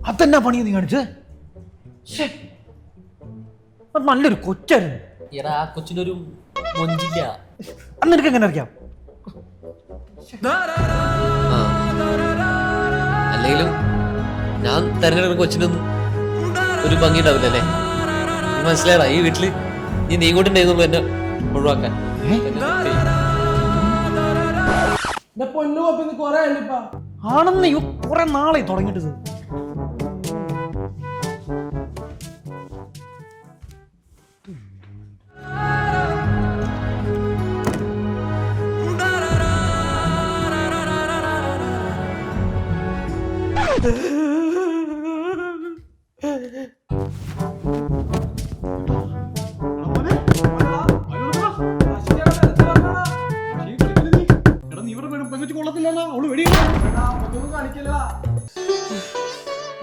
അതെന്നാ പണിയാ നീ കാണിച്ചേ? നല്ലൊരു കൊച്ചായിരുന്നു. എടാ ആ കൊച്ചിനൊരു മൊഞ്ചില്ല. അന്ന് എനിക്ക് എങ്ങനെ അറിയാം? അല്ലെങ്കിലും ഞാൻ തെരഞ്ഞെടുക്കുന്ന കൊച്ചിനൊന്നും ഒരു ഭംഗി ഉണ്ടാവില്ലല്ലേ? മനസ്സിലായടാ? ഈ വീട്ടില് നീ കൊണ്ടുണ്ടായിരുന്നു എന്നെ ഒഴിവാക്കാൻ. ആണെന്ന് കുറെ നാളെ തുടങ്ങിയിട്ട്.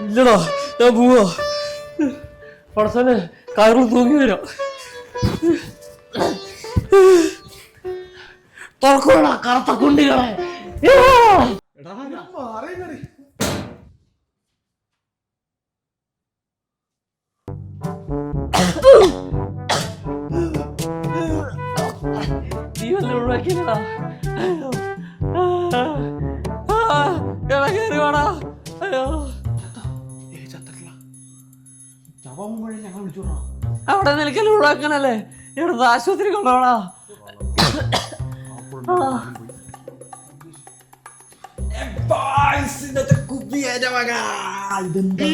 ഇല്ലടാ ഞാൻ പോവാ. പടച്ചോനെ കയറും തൂങ്ങി വരാം. തുറക്കോടാ കറുത്ത കുണ്ടികളെ. നീ വല്ല ഒഴിവാക്കിയല്ലടാ. കയറി വേടാ. അയ്യോ അവിടെ നിനക്കല്ല ഒഴിവാക്കണല്ലേ? ഇവിടെ ആശുപത്രി കൊണ്ടുപോടാ. ഇതെന്താ